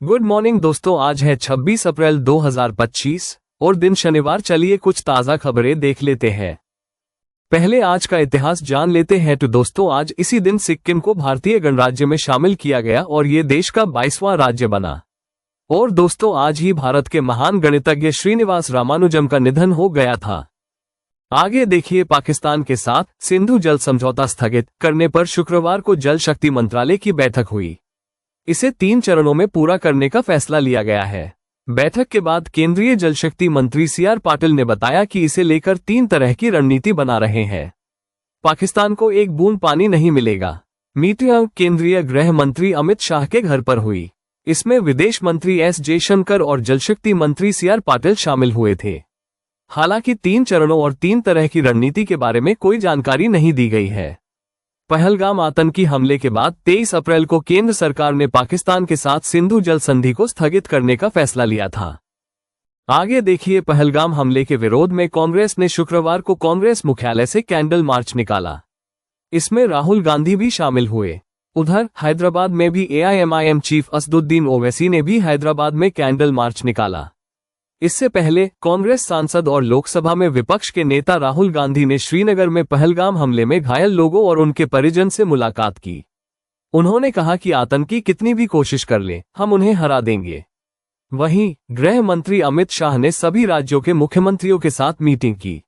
Good morning दोस्तों, आज है 26 अप्रैल 2025 और दिन शनिवार। चलिए कुछ ताज़ा खबरें देख लेते हैं। पहले आज का इतिहास जान लेते हैं। तो दोस्तों, आज इसी दिन सिक्किम को भारतीय गणराज्य में शामिल किया गया और ये देश का 22वां राज्य बना। और दोस्तों, आज ही भारत के महान गणितज्ञ श्रीनिवास रामानुजम का निधन हो गया था। आगे देखिए, पाकिस्तान के साथ सिंधु जल समझौता स्थगित करने पर शुक्रवार को जल शक्ति मंत्रालय की बैठक हुई। इसे 3 चरणों में पूरा करने का फैसला लिया गया है। बैठक के बाद केंद्रीय जल शक्ति मंत्री CR पाटिल ने बताया कि इसे लेकर 3 तरह की रणनीति बना रहे हैं। पाकिस्तान को एक बूंद पानी नहीं मिलेगा। मीटिंग केंद्रीय गृह मंत्री अमित शाह के घर पर हुई। इसमें विदेश मंत्री S जयशंकर और जल शक्ति मंत्री CR पाटिल शामिल हुए थे। हालांकि 3 चरणों और 3 तरह की रणनीति के बारे में कोई जानकारी नहीं दी गई है। पहलगाम आतंकी हमले के बाद 23 अप्रैल को केंद्र सरकार ने पाकिस्तान के साथ सिंधु जल संधि को स्थगित करने का फैसला लिया था। आगे देखिए, पहलगाम हमले के विरोध में कांग्रेस ने शुक्रवार को कांग्रेस मुख्यालय से कैंडल मार्च निकाला। इसमें राहुल गांधी भी शामिल हुए। उधर हैदराबाद में भी AIMIM चीफ असदुद्दीन ओवैसी ने भी हैदराबाद में कैंडल मार्च निकाला। इससे पहले कांग्रेस सांसद और लोकसभा में विपक्ष के नेता राहुल गांधी ने श्रीनगर में पहलगाम हमले में घायल लोगों और उनके परिजन से मुलाकात की। उन्होंने कहा कि आतंकी कितनी भी कोशिश कर ले, हम उन्हें हरा देंगे। वहीं गृह मंत्री अमित शाह ने सभी राज्यों के मुख्यमंत्रियों के साथ मीटिंग की।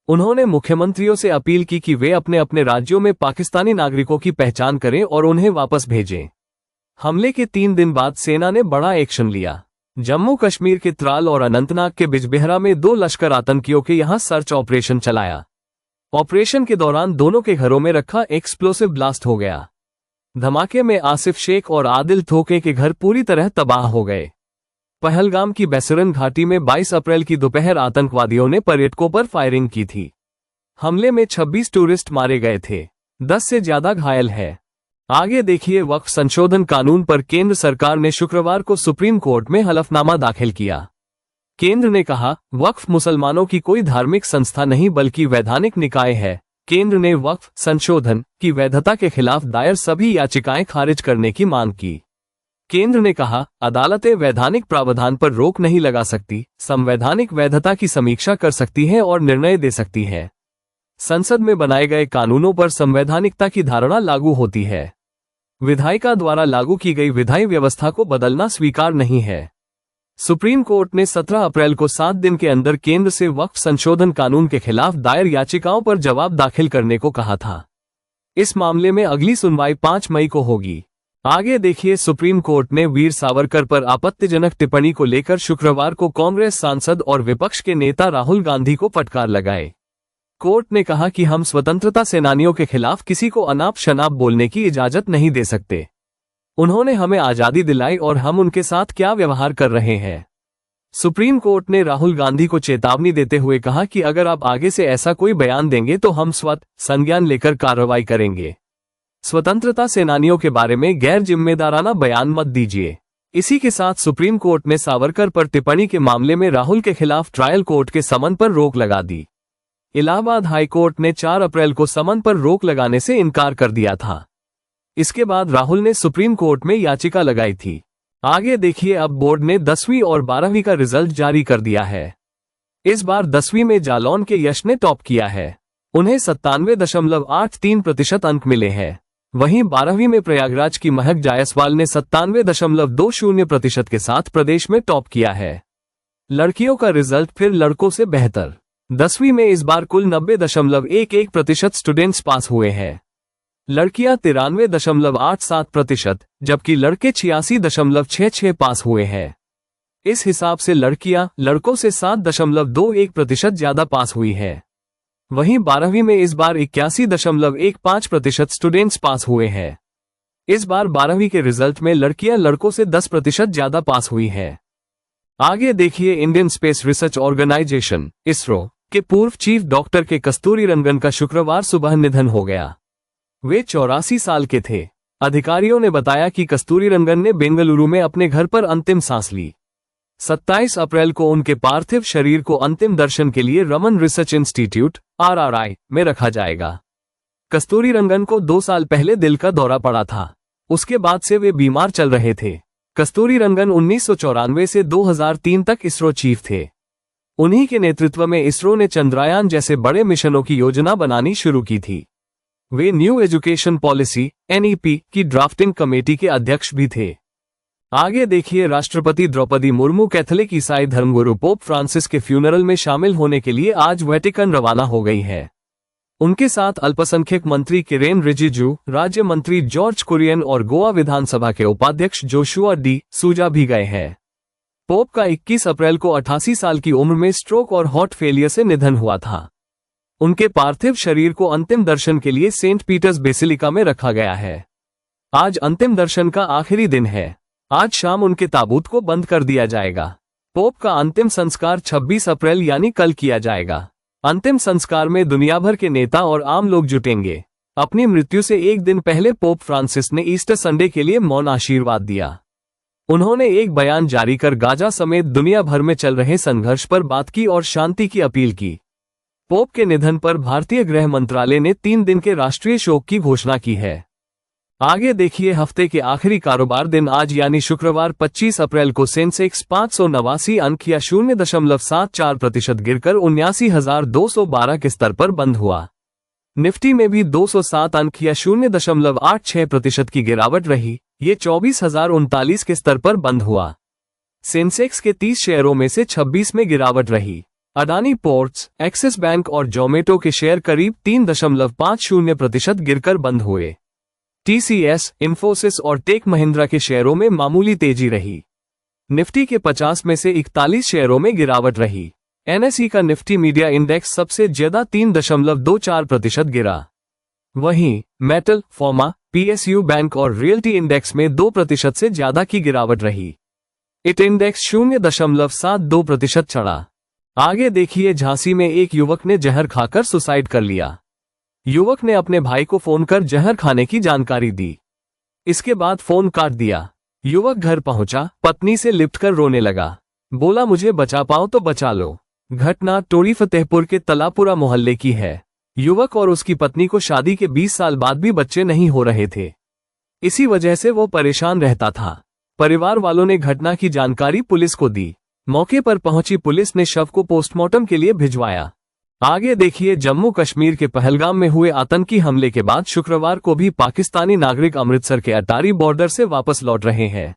उन्होंने मुख्यमंत्रियों से अपील की कि वे अपने अपने राज्यों में पाकिस्तानी नागरिकों की पहचान करें और उन्हें वापस भेजें। हमले के 3 दिन बाद सेना ने बड़ा एक्शन लिया। जम्मू कश्मीर के त्राल और अनंतनाग के बिजबेहरा में 2 लश्कर आतंकियों के यहां सर्च ऑपरेशन चलाया। ऑपरेशन के दौरान दोनों के घरों में रखा एक्सप्लोसिव ब्लास्ट हो गया। धमाके में आसिफ शेख और आदिल थोके के घर पूरी तरह तबाह हो गए। पहलगाम की बैसरन घाटी में 22 अप्रैल की दोपहर आतंकवादियों ने पर्यटकों पर फायरिंग की थी। हमले में 26 टूरिस्ट मारे गए थे, 10 से ज्यादा घायल है। आगे देखिए, वक्फ संशोधन कानून पर केंद्र सरकार ने शुक्रवार को सुप्रीम कोर्ट में हलफनामा दाखिल किया। केंद्र ने कहा, वक्फ मुसलमानों की कोई धार्मिक संस्था नहीं बल्कि वैधानिक निकाय है। केंद्र ने वक्फ संशोधन की वैधता के खिलाफ दायर सभी याचिकाएं खारिज करने की मांग की। केंद्र ने कहा, अदालतें वैधानिक प्रावधान पर रोक नहीं लगा सकती, संवैधानिक वैधता की समीक्षा कर सकती हैं और निर्णय दे सकती है। संसद में बनाए गए कानूनों पर संवैधानिकता की धारणा लागू होती है। विधायिका द्वारा लागू की गई विधायी व्यवस्था को बदलना स्वीकार नहीं है। सुप्रीम कोर्ट ने 17 अप्रैल को 7 दिन के अंदर केंद्र से वक्फ संशोधन कानून के खिलाफ दायर याचिकाओं पर जवाब दाखिल करने को कहा था। इस मामले में अगली सुनवाई 5 मई को होगी। आगे देखिए, सुप्रीम कोर्ट ने वीर सावरकर पर आपत्तिजनक टिप्पणी को लेकर शुक्रवार को कांग्रेस सांसद और विपक्ष के नेता राहुल गांधी को फटकार लगाए। कोर्ट ने कहा कि हम स्वतंत्रता सेनानियों के खिलाफ किसी को अनाप शनाप बोलने की इजाजत नहीं दे सकते। उन्होंने हमें आजादी दिलाई और हम उनके साथ क्या व्यवहार कर रहे हैं। सुप्रीम कोर्ट ने राहुल गांधी को चेतावनी देते हुए कहा कि अगर आप आगे से ऐसा कोई बयान देंगे तो हम स्वतः संज्ञान लेकर कार्रवाई करेंगे। स्वतंत्रता सेनानियों के बारे में गैर जिम्मेदाराना बयान मत दीजिए। इसी के साथ सुप्रीम कोर्ट ने सावरकर पर टिप्पणी के मामले में राहुल के खिलाफ ट्रायल कोर्ट के समन पर रोक लगा दी। इलाहाबाद हाई कोर्ट ने 4 अप्रैल को समन पर रोक लगाने से इनकार कर दिया था। इसके बाद राहुल ने सुप्रीम कोर्ट में याचिका लगाई थी। आगे देखिए, अब बोर्ड ने 10वीं और 12वीं का रिजल्ट जारी कर दिया है। इस बार 10वीं में जालौन के यश ने टॉप किया है। उन्हें 97.83% अंक मिले हैं। वहीं 12वीं में प्रयागराज की महक जायसवाल ने 97.20% के साथ प्रदेश में टॉप किया है। लड़कियों का रिजल्ट फिर लड़कों से बेहतर। 10वीं में इस बार कुल 90.11% स्टूडेंट्स पास हुए हैं। लड़कियां 93.87%, जबकि लड़के 86.66 पास हुए हैं। इस हिसाब से लड़कियां लड़कों से 7.21% ज्यादा पास हुई हैं। वहीं 12वीं में इस बार 81.15% स्टूडेंट्स पास हुए हैं। इस बार 12वीं के रिजल्ट में लड़कियां लड़कों से 10% ज्यादा पास हुई हैं। आगे देखिए, Indian space research organisation ISRO के पूर्व चीफ डॉक्टर के कस्तूरीरंगन का शुक्रवार सुबह निधन हो गया। वे 84 साल के थे। अधिकारियों ने बताया कि कस्तूरीरंगन ने बेंगलुरु में अपने घर पर अंतिम सांस ली। 27 अप्रैल को उनके पार्थिव शरीर को अंतिम दर्शन के लिए रमन रिसर्च इंस्टीट्यूट RRI में रखा जाएगा। कस्तूरीरंगन को 2 साल पहले दिल का दौरा पड़ा था। उसके बाद से वे बीमार चल रहे थे। कस्तूरीरंगन 1994 से 2003 तक इसरो चीफ थे। उन्हीं के नेतृत्व में इसरो ने चंद्रयान जैसे बड़े मिशनों की योजना बनानी शुरू की थी। वे न्यू एजुकेशन पॉलिसी (NEP) की ड्राफ्टिंग कमेटी के अध्यक्ष भी थे। आगे देखिए, राष्ट्रपति द्रौपदी मुर्मू कैथोलिक ईसाई धर्मगुरु पोप फ्रांसिस के फ्यूनरल में शामिल होने के लिए आज वेटिकन रवाना हो गई है। उनके साथ अल्पसंख्यक मंत्री किरेन रिजिजू, राज्य मंत्री जॉर्ज कुरियन और गोवा विधानसभा के उपाध्यक्ष जोशुआ डी सूजा भी गए हैं। पोप का 21 अप्रैल को 88 साल की उम्र में स्ट्रोक और हार्ट फेलियर से निधन हुआ था। उनके पार्थिव शरीर को अंतिम दर्शन के लिए सेंट पीटर्स बेसिलिका में रखा गया है। आज अंतिम दर्शन का आखिरी दिन है। आज शाम उनके ताबूत को बंद कर दिया जाएगा। पोप का अंतिम संस्कार 26 अप्रैल यानी कल किया जाएगा। अंतिम संस्कार में दुनिया भर के नेता और आम लोग जुटेंगे। अपनी मृत्यु से एक दिन पहले पोप फ्रांसिस ने ईस्टर संडे के लिए मौन आशीर्वाद दिया। उन्होंने एक बयान जारी कर गाजा समेत दुनिया भर में चल रहे संघर्ष पर बात की और शांति की अपील की। पोप के निधन पर भारतीय गृह मंत्रालय ने 3 दिन के राष्ट्रीय शोक की घोषणा की है। आगे देखिए, हफ्ते के आखिरी कारोबार दिन आज यानी शुक्रवार 25 अप्रैल को सेंसेक्स 589 अंक या 0.74% गिरकर 79,212 के स्तर पर बंद हुआ। निफ्टी में भी 207 अंक या 0.86% की गिरावट रही। ये 24,039 के स्तर पर बंद हुआ। सेंसेक्स के 30 शेयरों में से 26 में गिरावट रही। अडानी पोर्ट्स, एक्सिस बैंक और जोमेटो के शेयर करीब 3.50% गिरकर बंद हुए। TCS, इन्फोसिस और टेक महिंद्रा के शेयरों में मामूली तेजी रही। निफ्टी के 50 में से 41 शेयरों में गिरावट रही। NSE का निफ्टी मीडिया इंडेक्स सबसे ज्यादा 3.24% गिरा। वहीं मेटल, फार्मा, PSU बैंक और रियल्टी इंडेक्स में 2% से ज्यादा की गिरावट रही। इट इंडेक्स 0.72% चढ़ा। आगे देखिए, झांसी में एक युवक ने जहर खाकर सुसाइड कर लिया। युवक ने अपने भाई को फोन कर जहर खाने की जानकारी दी। इसके बाद फोन काट दिया। युवक घर पहुंचा, पत्नी से लिपट कर रोने लगा। बोला, मुझे बचा पाओ तो बचा लो। घटना टोरी फतेहपुर के तलापुरा मोहल्ले की है। युवक और उसकी पत्नी को शादी के 20 साल बाद भी बच्चे नहीं हो रहे थे। इसी वजह से वो परेशान रहता था। परिवार वालों ने घटना की जानकारी पुलिस को दी। मौके पर पहुंची पुलिस ने शव को पोस्टमार्टम के लिए भिजवाया। आगे देखिए, जम्मू कश्मीर के पहलगाम में हुए आतंकी हमले के बाद शुक्रवार को भी पाकिस्तानी नागरिक अमृतसर के अटारी बॉर्डर से वापस लौट रहे हैं।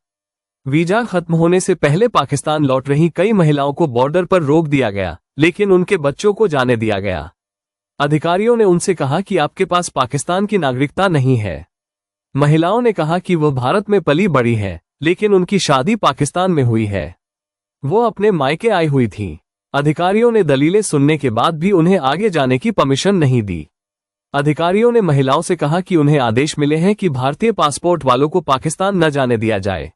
वीजा खत्म होने से पहले पाकिस्तान लौट रही कई महिलाओं को बॉर्डर पर रोक दिया गया, लेकिन उनके बच्चों को जाने दिया गया। अधिकारियों ने उनसे कहा कि आपके पास पाकिस्तान की नागरिकता नहीं है। महिलाओं ने कहा कि वह भारत में पली बड़ी है, लेकिन उनकी शादी पाकिस्तान में हुई है। वो अपने मायके आई हुई थीं। अधिकारियों ने दलीलें सुनने के बाद भी उन्हें आगे जाने की परमिशन नहीं दी। अधिकारियों ने महिलाओं से कहा कि उन्हें आदेश मिले हैं कि भारतीय पासपोर्ट वालों को पाकिस्तान न जाने दिया जाए।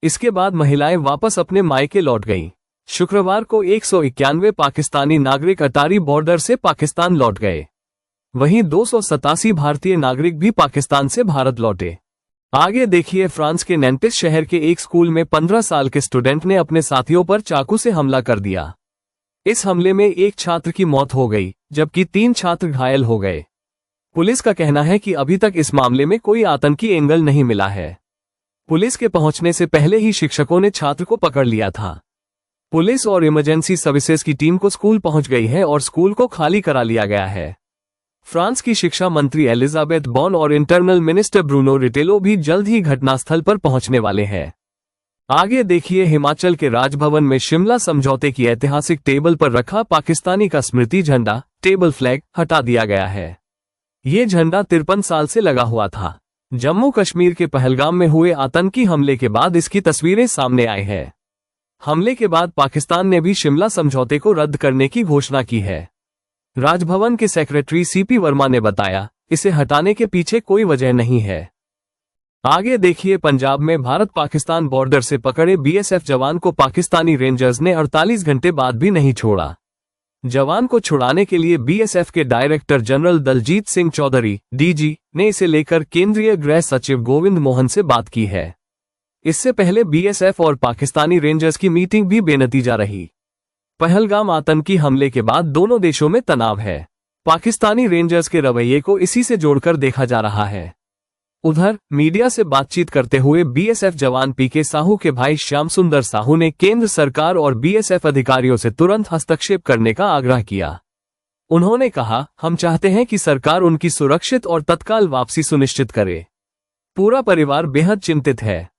इसके बाद महिलाएं वापस अपने मायके लौट गईं। शुक्रवार को 191 पाकिस्तानी नागरिक अटारी बॉर्डर से पाकिस्तान लौट गए। वहीं 287 भारतीय नागरिक भी पाकिस्तान से भारत लौटे। आगे देखिए, फ्रांस के नैंटिस शहर के एक स्कूल में 15 साल के स्टूडेंट ने अपने साथियों पर चाकू से हमला कर दिया। इस हमले में एक छात्र की मौत हो गई, जबकि 3 छात्र घायल हो गए। पुलिस का कहना है कि अभी तक इस मामले में कोई आतंकी एंगल नहीं मिला है। पुलिस के पहुंचने से पहले ही शिक्षकों ने छात्र को पकड़ लिया था। पुलिस और इमरजेंसी सर्विसेज की टीम को स्कूल पहुंच गई है और स्कूल को खाली करा लिया गया है। फ्रांस की शिक्षा मंत्री एलिजाबेथ बॉन और इंटरनल मिनिस्टर ब्रूनो रिटेलो भी जल्द ही घटनास्थल पर पहुंचने वाले हैं। आगे देखिए, हिमाचल के राजभवन में शिमला समझौते की ऐतिहासिक टेबल पर रखा पाकिस्तानी का स्मृति झंडा, टेबल फ्लैग, हटा दिया गया है। ये झंडा 53 साल से लगा हुआ था। जम्मू कश्मीर के पहलगाम में हुए आतंकी हमले के बाद इसकी तस्वीरें सामने आई हैं। हमले के बाद पाकिस्तान ने भी शिमला समझौते को रद्द करने की घोषणा की है। राजभवन के सेक्रेटरी CP वर्मा ने बताया, इसे हटाने के पीछे कोई वजह नहीं है। आगे देखिए, पंजाब में भारत पाकिस्तान बॉर्डर से पकड़े BSF जवान को पाकिस्तानी रेंजर्स ने 48 घंटे बाद भी नहीं छोड़ा। जवान को छुड़ाने के लिए BSF के director general Daljit Singh Chaudhary DG ने इसे लेकर केंद्रीय गृह सचिव गोविंद मोहन से बात की है। इससे पहले BSF और पाकिस्तानी रेंजर्स की मीटिंग भी बेनतीजा रही। पहलगाम आतंकी हमले के बाद दोनों देशों में तनाव है। पाकिस्तानी रेंजर्स के रवैये को इसी से जोड़कर देखा जा रहा है। उधर मीडिया से बातचीत करते हुए बीएसएफ जवान पीके साहू के भाई श्याम सुंदर साहू ने केंद्र सरकार और बीएसएफ अधिकारियों से तुरंत हस्तक्षेप करने का आग्रह किया। उन्होंने कहा, हम चाहते हैं कि सरकार उनकी सुरक्षित और तत्काल वापसी सुनिश्चित करे। पूरा परिवार बेहद चिंतित है।